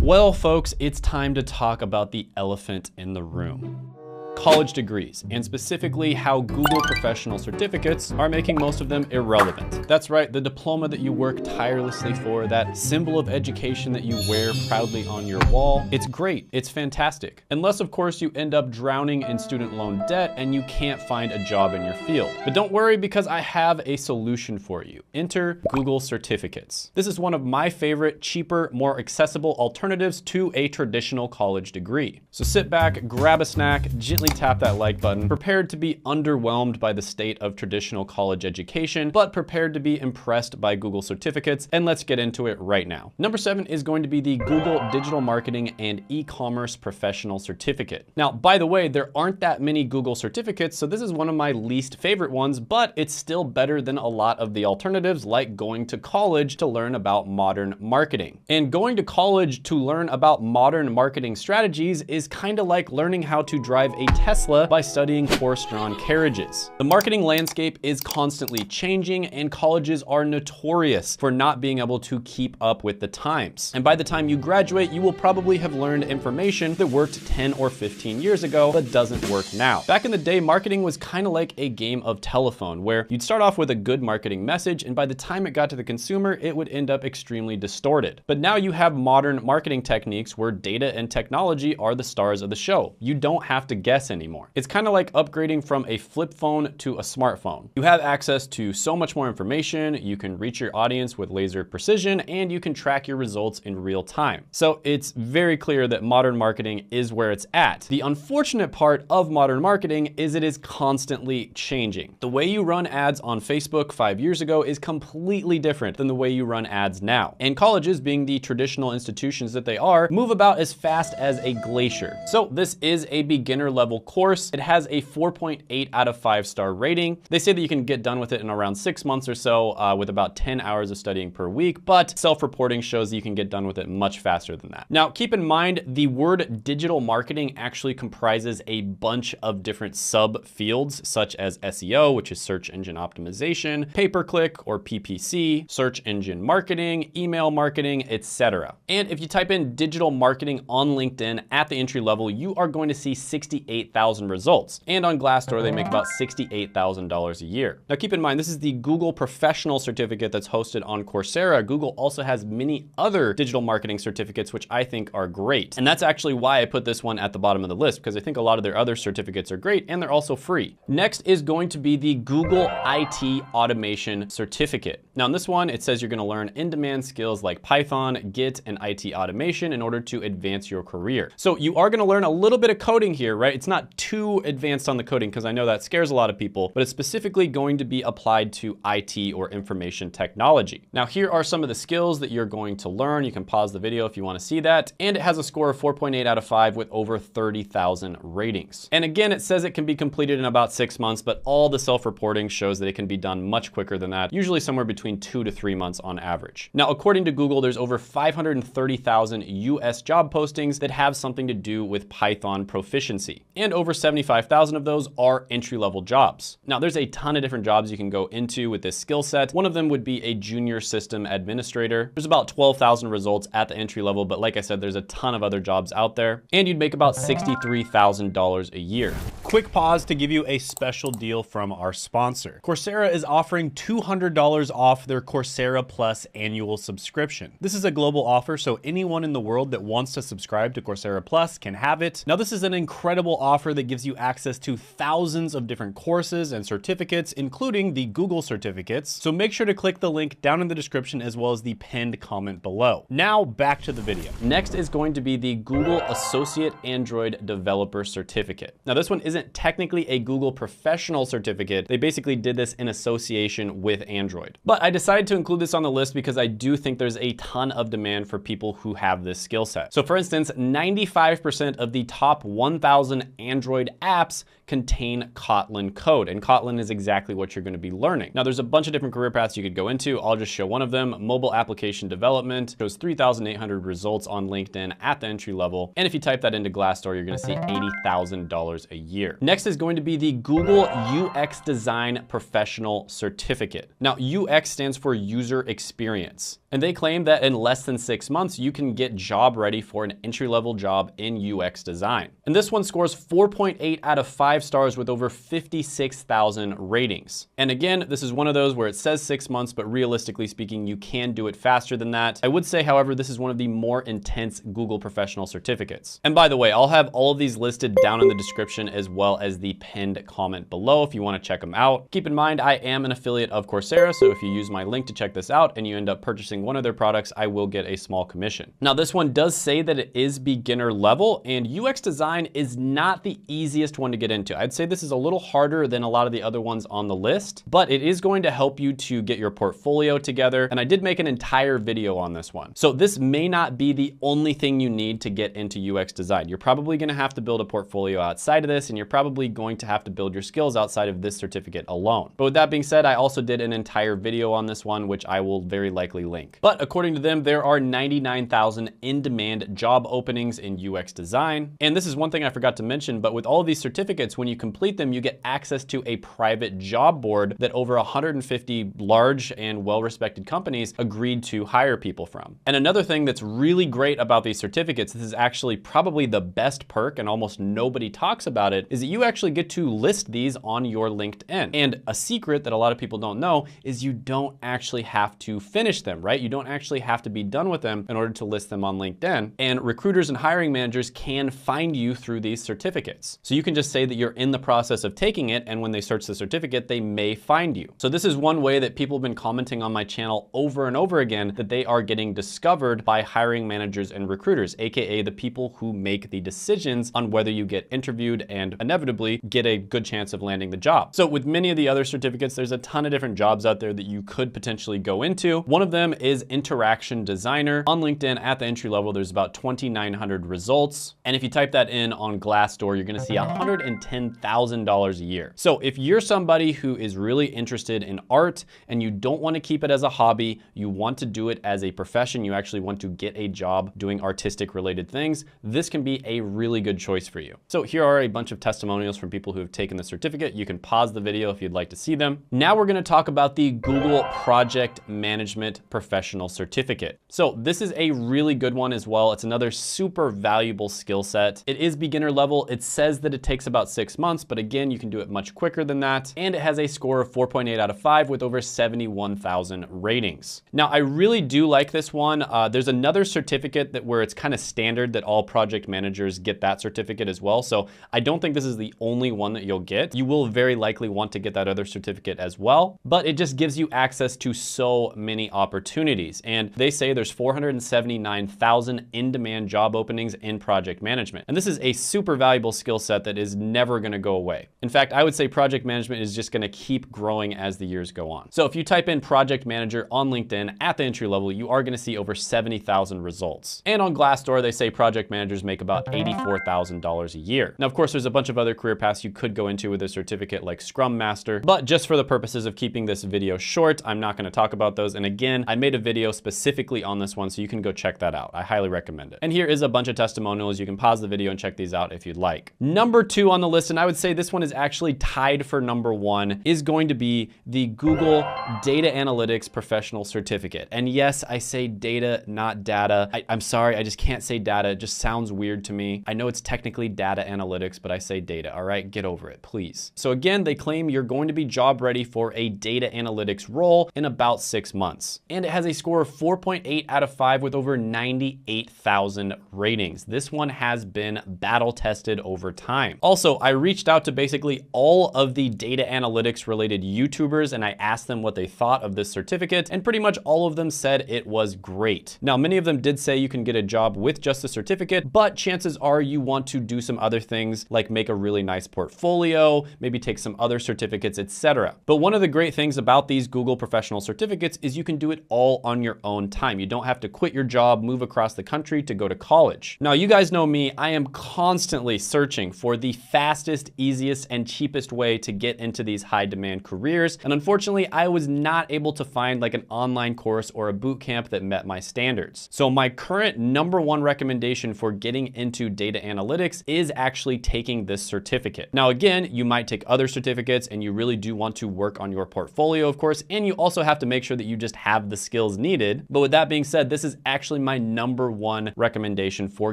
Well, folks, it's time to talk about the elephant in the room. College degrees, and specifically how Google professional certificates are making most of them irrelevant. That's right, the diploma that you work tirelessly for, that symbol of education that you wear proudly on your wall, it's great, it's fantastic. Unless, of course, you end up drowning in student loan debt and you can't find a job in your field. But don't worry, because I have a solution for you. Enter Google certificates. This is one of my favorite, cheaper, more accessible alternatives to a traditional college degree. So sit back, grab a snack, gently tap that like button, prepared to be underwhelmed by the state of traditional college education, but prepared to be impressed by Google certificates, and let's get into it right now. Number 7 is going to be the Google Digital Marketing and E-commerce Professional Certificate. Now, by the way, there aren't that many Google certificates, so this is one of my least favorite ones, but it's still better than a lot of the alternatives, like going to college to learn about modern marketing. And going to college to learn about modern marketing strategies is kind of like learning how to drive a Tesla by studying horse-drawn carriages. The marketing landscape is constantly changing, and colleges are notorious for not being able to keep up with the times. And by the time you graduate, you will probably have learned information that worked 10 or 15 years ago but doesn't work now. Back in the day, marketing was kind of like a game of telephone, where you'd start off with a good marketing message, and by the time it got to the consumer, it would end up extremely distorted. But now you have modern marketing techniques where data and technology are the stars of the show. You don't have to guess anymore. It's kind of like upgrading from a flip phone to a smartphone. You have access to so much more information, you can reach your audience with laser precision, and you can track your results in real time. So it's very clear that modern marketing is where it's at. The unfortunate part of modern marketing is it is constantly changing. The way you run ads on Facebook 5 years ago is completely different than the way you run ads now. And colleges, being the traditional institutions that they are, move about as fast as a glacier. So this is a beginner level course. It has a 4.8 out of 5-star rating. They say that you can get done with it in around 6 months or so with about 10 hours of studying per week, but self-reporting shows that you can get done with it much faster than that. Now, keep in mind, the word digital marketing actually comprises a bunch of different sub-fields, such as SEO, which is search engine optimization, pay-per-click or PPC, search engine marketing, email marketing, etc. And if you type in digital marketing on LinkedIn at the entry level, you are going to see 68,000 results. And on Glassdoor, they make about $68,000 a year. Now keep in mind, this is the Google Professional Certificate that's hosted on Coursera. Google also has many other digital marketing certificates, which I think are great. And that's actually why I put this one at the bottom of the list, because I think a lot of their other certificates are great and they're also free. Next is going to be the Google IT Automation Certificate. Now in this one, it says you're going to learn in-demand skills like Python, Git, and IT automation in order to advance your career. So you are going to learn a little bit of coding here, right? It's not too advanced on the coding because I know that scares a lot of people, but it's specifically going to be applied to IT or information technology. Now here are some of the skills that you're going to learn. You can pause the video if you want to see that. And it has a score of 4.8 out of 5 with over 30,000 ratings. And again, it says it can be completed in about 6 months, but all the self-reporting shows that it can be done much quicker than that, usually somewhere between 2 to 3 months on average. Now, according to Google, there's over 530,000 US job postings that have something to do with Python proficiency. And over 75,000 of those are entry-level jobs. Now, there's a ton of different jobs you can go into with this skill set. One of them would be a junior system administrator. There's about 12,000 results at the entry level, but like I said, there's a ton of other jobs out there, and you'd make about $63,000 a year. Quick pause to give you a special deal from our sponsor. Coursera is offering $200 off their Coursera Plus annual subscription. This is a global offer, so anyone in the world that wants to subscribe to Coursera Plus can have it. Now, this is an incredible offer that gives you access to thousands of different courses and certificates, including the Google certificates. So make sure to click the link down in the description as well as the pinned comment below. Now back to the video. Next is going to be the Google Associate Android Developer Certificate. Now this one isn't technically a Google Professional Certificate. They basically did this in association with Android. But I decided to include this on the list because I do think there's a ton of demand for people who have this skill set. So for instance, 95% of the top 1,000 Android apps contain Kotlin code, and Kotlin is exactly what you're going to be learning. Now, there's a bunch of different career paths you could go into. I'll just show one of them. Mobile application development shows 3,800 results on LinkedIn at the entry level. And if you type that into Glassdoor, you're going to see $80,000 a year. Next is going to be the Google UX Design Professional Certificate. Now, UX stands for user experience. And they claim that in less than 6 months, you can get job ready for an entry-level job in UX design. And this one scores 4.8 out of 5 stars with over 56,000 ratings. And again, this is one of those where it says 6 months, but realistically speaking, you can do it faster than that. I would say, however, this is one of the more intense Google professional certificates. And by the way, I'll have all of these listed down in the description as well as the pinned comment below if you want to check them out. Keep in mind, I am an affiliate of Coursera, so if you use my link to check this out and you end up purchasing one of their products, I will get a small commission. Now, this one does say that it is beginner level, and UX design is not the easiest one to get into. I'd say this is a little harder than a lot of the other ones on the list, but it is going to help you to get your portfolio together. And I did make an entire video on this one. So this may not be the only thing you need to get into UX design. You're probably going to have to build a portfolio outside of this, and you're probably going to have to build your skills outside of this certificate alone. But with that being said, I also did an entire video on this one, which I will very likely link. But according to them, there are 99,000 in-demand job openings in UX design. And this is one thing I forgot to mention, but with all of these certificates, when you complete them, you get access to a private job board that over 150 large and well-respected companies agreed to hire people from. And another thing that's really great about these certificates, this is actually probably the best perk and almost nobody talks about it, is that you actually get to list these on your LinkedIn. And a secret that a lot of people don't know is you don't actually have to finish them, right? You don't actually have to be done with them in order to list them on LinkedIn. And recruiters and hiring managers can find you through these certificates. So you can just say that you're in the process of taking it, and when they search the certificate, they may find you. So this is one way that people have been commenting on my channel over and over again that they are getting discovered by hiring managers and recruiters, aka the people who make the decisions on whether you get interviewed and inevitably get a good chance of landing the job. So with many of the other certificates, there's a ton of different jobs out there that you could potentially go into. One of them is interaction designer. On LinkedIn at the entry level, there's about 2,900 results. And if you type that in on Glassdoor, you're gonna see $110,000 a year. So if you're somebody who is really interested in art and you don't wanna keep it as a hobby, you want to do it as a profession, you actually want to get a job doing artistic related things, this can be a really good choice for you. So here are a bunch of testimonials from people who have taken the certificate. You can pause the video if you'd like to see them. Now we're gonna talk about the Google Project Management Professional Certificate. So this is a really good one as well. It's another super valuable skill set. It is beginner level. It says that it takes about 6 months, but again, you can do it much quicker than that. And it has a score of 4.8 out of 5 with over 71,000 ratings. Now, I really do like this one. There's another certificate that where it's kind of standard that all project managers get that certificate as well. So I don't think this is the only one that you'll get. You will very likely want to get that other certificate as well, but it just gives you access to so many opportunities. And they say there's 479,000 in-demand job openings in project management. And this is a super valuable skill set that is never gonna go away. In fact, I would say project management is just gonna keep growing as the years go on. So if you type in project manager on LinkedIn at the entry level, you are gonna see over 70,000 results. And on Glassdoor, they say project managers make about $84,000 a year. Now, of course, there's a bunch of other career paths you could go into with a certificate like Scrum Master, but just for the purposes of keeping this video short, I'm not gonna talk about those. And again, I made a video specifically on this one, so you can go check that out. I highly recommend it. And here is a bunch of testimonials. You can pause the video and check these out if you'd like. Number 2 on the list, and I would say this one is actually tied for number 1, is going to be the Google Data Analytics Professional Certificate. And yes, I say data, not data. I'm sorry, I just can't say data. It just sounds weird to me. I know it's technically data analytics, but I say data, all right? Get over it, please. So again, they claim you're going to be job ready for a data analytics role in about 6 months. And it has a score of 4.8 out of 5 with over 98,000 ratings. This one has been battle tested over time. Also, I reached out to basically all of the data analytics related YouTubers and I asked them what they thought of this certificate, and pretty much all of them said it was great. Now, many of them did say you can get a job with just a certificate, but chances are you want to do some other things like make a really nice portfolio, maybe take some other certificates, etc. But one of the great things about these Google professional certificates is you can do it all on your own time. You don't have to quit your job, move across the country to go to college. Now, you guys know me, I am constantly searching for the fast fastest, easiest, and cheapest way to get into these high demand careers. And unfortunately, I was not able to find like an online course or a boot camp that met my standards. So my current #1 recommendation for getting into data analytics is actually taking this certificate. Now, again, you might take other certificates and you really do want to work on your portfolio, of course, and you also have to make sure that you just have the skills needed. But with that being said, this is actually my #1 recommendation for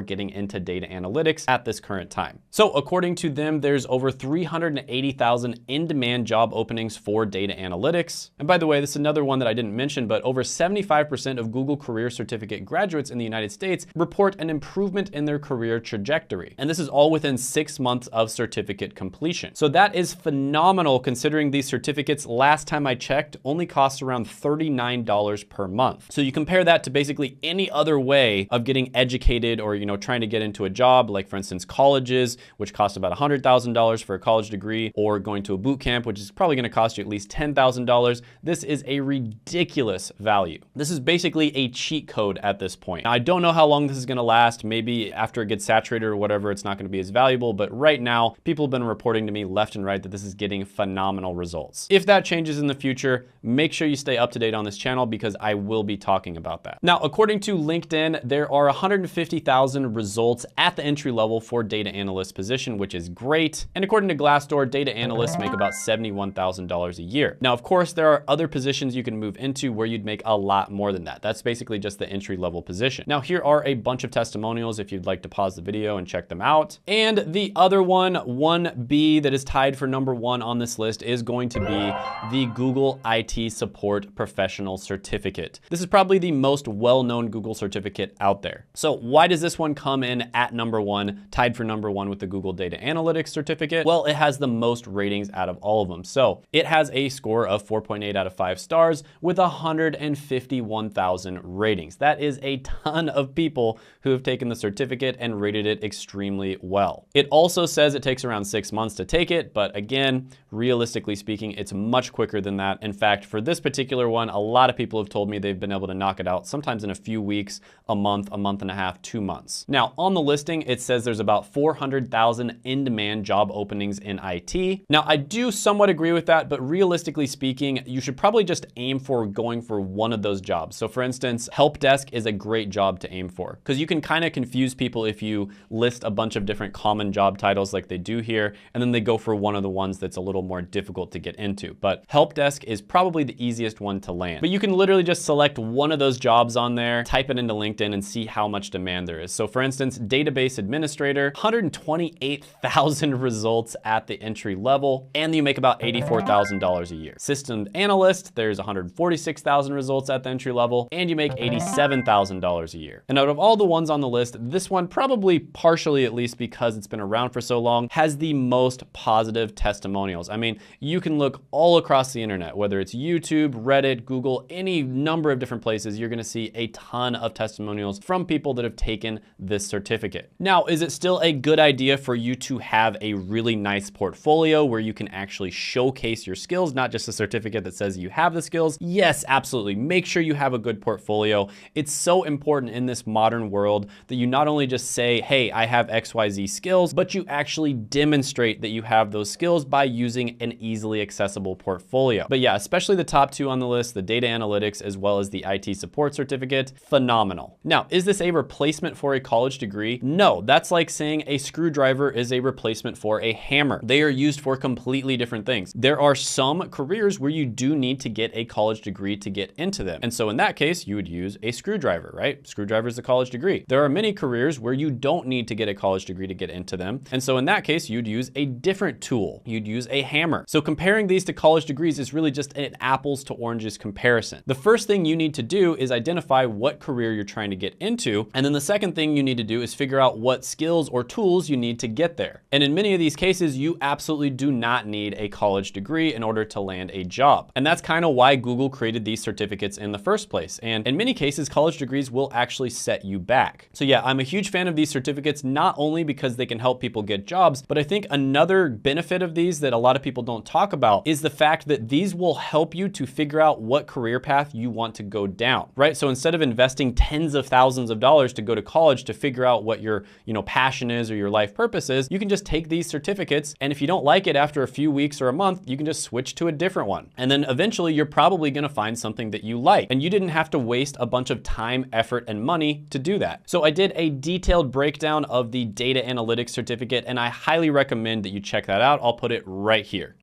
getting into data analytics at this current time. So according to them, there's over 380,000 in-demand job openings for data analytics. And by the way, this is another one that I didn't mention, but over 75% of Google Career Certificate graduates in the United States report an improvement in their career trajectory. And this is all within 6 months of certificate completion. So that is phenomenal considering these certificates, last time I checked, only cost around $39 per month. So you compare that to basically any other way of getting educated or, trying to get into a job, like for instance, colleges, which cost about $100,000 for a college degree, or going to a boot camp, which is probably gonna cost you at least $10,000. This is a ridiculous value. This is basically a cheat code at this point. Now, I don't know how long this is gonna last. Maybe after it gets saturated or whatever, it's not gonna be as valuable, but right now, people have been reporting to me left and right that this is getting phenomenal results. If that changes in the future, make sure you stay up to date on this channel because I will be talking about that. Now, according to LinkedIn, there are 150,000 results at the entry level for data analyst position, which is great. And according to Glassdoor, data analysts make about $71,000 a year. Now, of course, there are other positions you can move into where you'd make a lot more than that. That's basically just the entry level position. Now, here are a bunch of testimonials if you'd like to pause the video and check them out. And the other one, 1B, that is tied for #1 on this list is going to be the Google IT Support Professional Certificate. This is probably the most well-known Google certificate out there. So why does this one come in at #1, tied for #1 with the Google Data Analytics certificate? Well, it has the most ratings out of all of them. So it has a score of 4.8 out of 5 stars with 151,000 ratings. That is a ton of people who have taken the certificate and rated it extremely well. It also says it takes around 6 months to take it, but again, realistically speaking, it's much quicker than that. In fact, for this particular one, a lot of people have told me they've been able to knock it out sometimes in a few weeks, a month and a half, 2 months. Now, on the listing, it says there's about 400,000 in-demand job openings in IT. Now, I do somewhat agree with that, but realistically speaking, you should probably just aim for going for one of those jobs. So for instance, help desk is a great job to aim for because you can kind of confuse people if you list a bunch of different common job titles like they do here, and then they go for one of the ones that's a little more difficult to get into. But help desk is probably the easiest one to land. But you can literally just select one of those jobs on there, type it into LinkedIn and see how much demand there is. So for instance, database administrator, 128,000 results at the entry level, and you make about $84,000 a year. System analyst, there's 146,000 results at the entry level, and you make $87,000 a year. And out of all the ones on the list, this one, probably partially at least because it's been around for so long, has the most positive testimonials. I mean, you can look all across the internet, whether it's YouTube, Reddit, Google, any number of different places, you're gonna see a ton of testimonials from people that have taken this certificate. Now, is it still a good idea for you to have a really nice portfolio where you can actually showcase your skills, not just a certificate that says you have the skills? Yes, absolutely. Make sure you have a good portfolio. It's so important in this modern world that you not only just say, hey, I have XYZ skills, but you actually demonstrate that you have those skills by using an easily accessible portfolio. But yeah, especially the top two on the list, the data analytics as well as the IT support certificate, phenomenal. Now, is this a replacement for a college degree? No, that's like saying a screwdriver is a replacement for a hammer. They are used for completely different things. There are some careers where you do need to get a college degree to get into them. And so in that case, you would use a screwdriver, right? Screwdriver is a college degree. There are many careers where you don't need to get a college degree to get into them. And so in that case, you'd use a different tool. You'd use a hammer. So comparing these to college degrees is really just an apples to oranges comparison. The first thing you need to do is identify what career you're trying to get into. And then the second thing you need to do is figure out what skills or tools you need to get there. And in many of these cases, you absolutely do not need a college degree in order to land a job. And that's kind of why Google created these certificates in the first place. And in many cases, college degrees will actually set you back. So yeah, I'm a huge fan of these certificates, not only because they can help people get jobs, but I think another benefit of these that a lot of people don't talk about is the fact that these will help you to figure out what career path you want to go down, right? So instead of investing tens of thousands of dollars to go to college to figure out what your passion is or your life purpose is, you can just take these certificates, and if you don't like it after a few weeks or a month, you can just switch to a different one. And then eventually you're probably gonna find something that you like, and you didn't have to waste a bunch of time, effort, and money to do that. So I did a detailed breakdown of the data analytics certificate, and I highly recommend that you check that out. I'll put it right here.